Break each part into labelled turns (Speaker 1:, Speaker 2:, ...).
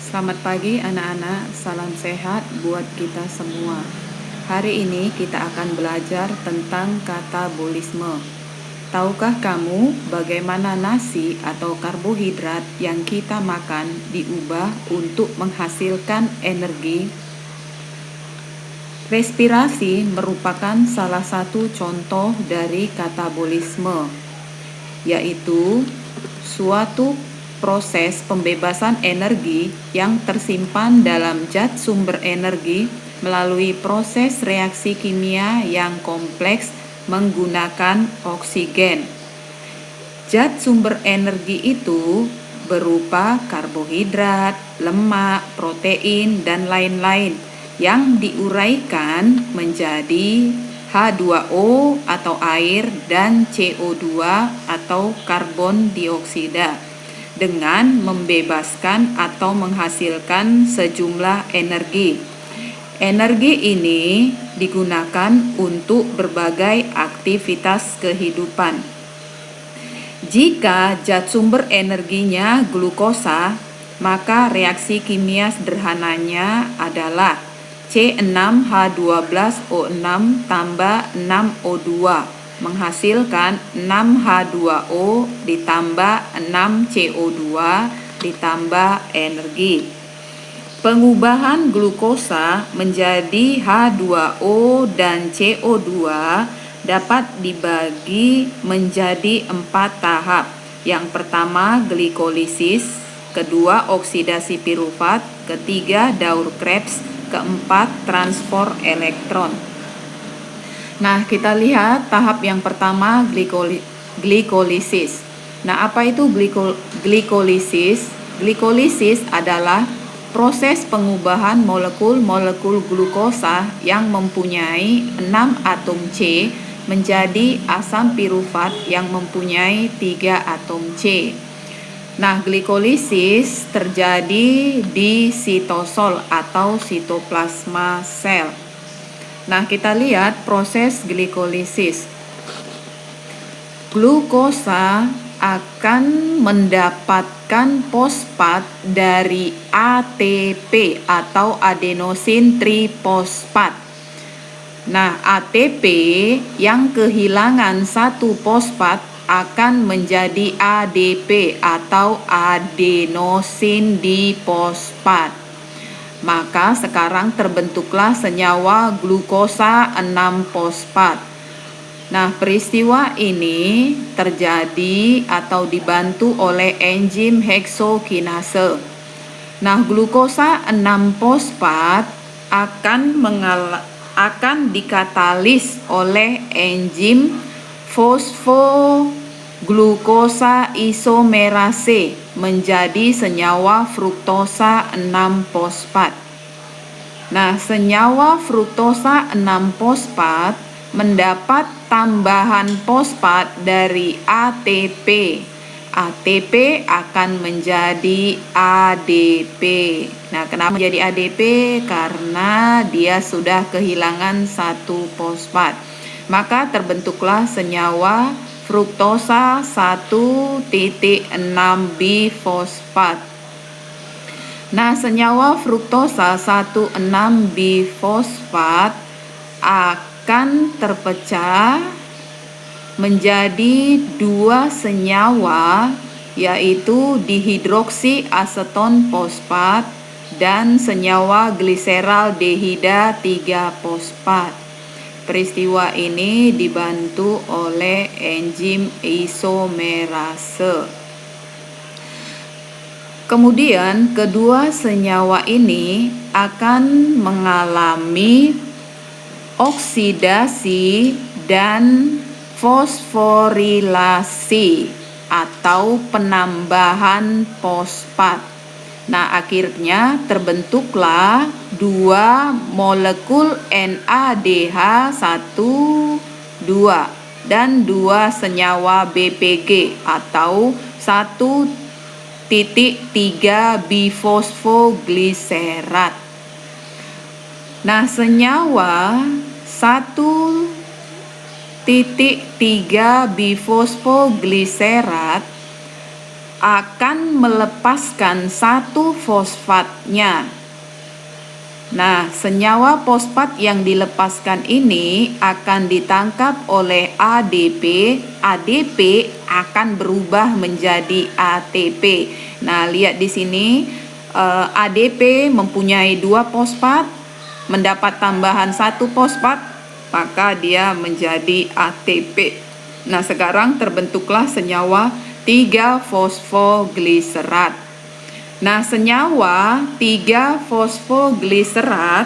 Speaker 1: Selamat pagi anak-anak, salam sehat buat kita semua. Hari ini kita akan belajar tentang katabolisme. Tahukah kamu bagaimana nasi atau karbohidrat yang kita makan diubah untuk menghasilkan energi? Respirasi merupakan salah satu contoh dari katabolisme, yaitu suatu proses pembebasan energi yang tersimpan dalam zat sumber energi melalui proses reaksi kimia yang kompleks menggunakan oksigen. Zat sumber energi itu berupa karbohidrat, lemak, protein, dan lain-lain yang diuraikan menjadi H2O atau air dan CO2 atau karbon dioksida dengan membebaskan atau menghasilkan sejumlah energi. Energi ini digunakan untuk berbagai aktivitas kehidupan. Jika zat sumber energinya glukosa, maka reaksi kimia sederhananya adalah C6H12O6 tambah 6O2 menghasilkan 6H2O ditambah 6CO2 ditambah energi. Pengubahan glukosa menjadi H2O dan CO2 dapat dibagi menjadi 4 tahap. Yang pertama glikolisis, kedua oksidasi pirufat, ketiga daur Krebs, keempat transport elektron. Nah, kita lihat tahap yang pertama glikolisis. Nah, apa itu glikolisis? Glikolisis adalah proses pengubahan molekul-molekul glukosa yang mempunyai 6 atom C menjadi asam pirufat yang mempunyai 3 atom C. Nah, glikolisis terjadi di sitosol atau sitoplasma sel. Nah, kita lihat proses glikolisis. Glukosa akan mendapatkan fosfat dari ATP atau adenosin trifosfat. Nah, ATP yang kehilangan satu fosfat akan menjadi ADP atau adenosin difosfat. Maka sekarang terbentuklah senyawa glukosa 6-fosfat. Nah, peristiwa ini terjadi atau dibantu oleh enzim heksokinase. Nah, glukosa 6-fosfat akan dikatalis oleh enzim fosfoglukosa isomerase menjadi senyawa fruktosa 6-fosfat. Nah, senyawa fruktosa 6-fosfat mendapat tambahan fosfat dari ATP. ATP akan menjadi ADP. Nah, kenapa menjadi ADP? Karena dia sudah kehilangan satu fosfat. Maka terbentuklah senyawa fruktosa 1,6-bifosfat. Nah, senyawa fruktosa 1,6-bifosfat akan terpecah menjadi 2 senyawa, yaitu dihidroksiaseton fosfat dan senyawa gliseraldehida 3-fosfat. Peristiwa ini dibantu oleh enzim isomerase. Kemudian kedua senyawa ini akan mengalami oksidasi dan fosforilasi atau penambahan fosfat. Nah, akhirnya terbentuklah 2 molekul NADH12 dan 2 senyawa BPG atau 1,3-bifosfogliserat. Nah, senyawa 1,3-bifosfogliserat akan melepaskan satu fosfatnya. Nah, senyawa fosfat yang dilepaskan ini akan ditangkap oleh ADP. ADP akan berubah menjadi ATP. Nah, lihat di sini ADP mempunyai 2 fosfat, mendapat tambahan 1 fosfat, maka dia menjadi ATP. Nah, sekarang terbentuklah senyawa 3-fosfogliserat. Nah, senyawa 3-fosfogliserat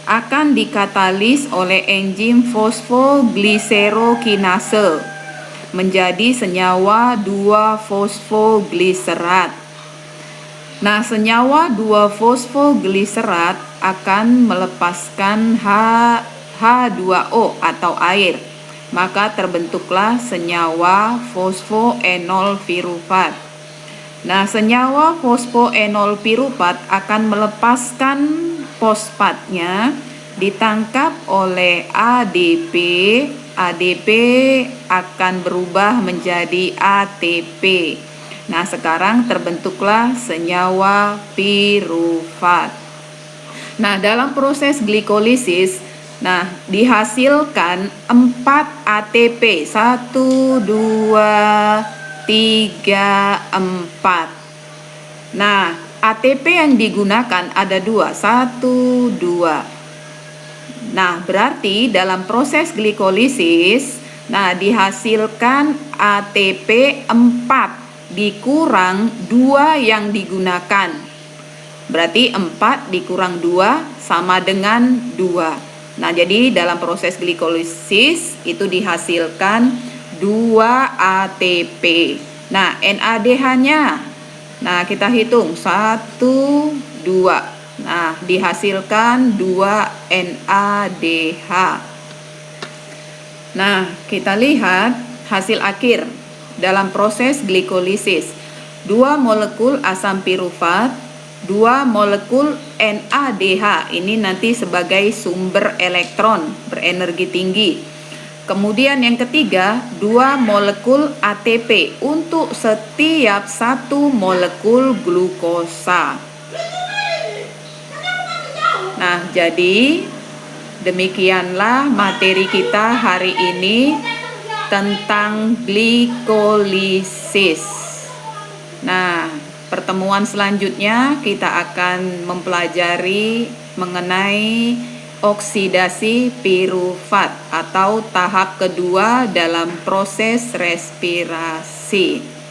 Speaker 1: akan dikatalis oleh enzim fosfogliserokinase menjadi senyawa 2-fosfogliserat. Nah, senyawa 2-fosfogliserat akan melepaskan H2O atau air. Maka terbentuklah senyawa fosfoenol pirufat. Nah, senyawa fosfoenol pirufat akan melepaskan fosfatnya, ditangkap oleh ADP. ADP akan berubah menjadi ATP. Nah, sekarang terbentuklah senyawa pirufat. Nah, dalam proses glikolisis, dihasilkan 4 ATP. 1, 2, 3, 4. Nah, ATP yang digunakan ada 2. 1, 2. Nah, berarti dalam proses glikolisis, dihasilkan ATP 4 dikurang 2 yang digunakan. Berarti 4 dikurang 2 sama dengan 2. Nah, jadi dalam proses glikolisis itu dihasilkan 2 ATP. Nah, NADH-nya. Nah, kita hitung 1, 2. Nah, dihasilkan 2 NADH. Nah, kita lihat hasil akhir dalam proses glikolisis. 2 molekul asam pirufat, 2 molekul NADH, ini nanti sebagai sumber elektron berenergi tinggi. Kemudian yang ketiga, 2 molekul ATP untuk setiap 1 molekul glukosa. Nah, jadi demikianlah materi kita hari ini tentang glikolisis. Nah, pertemuan selanjutnya kita akan mempelajari mengenai oksidasi pirufat atau tahap kedua dalam proses respirasi.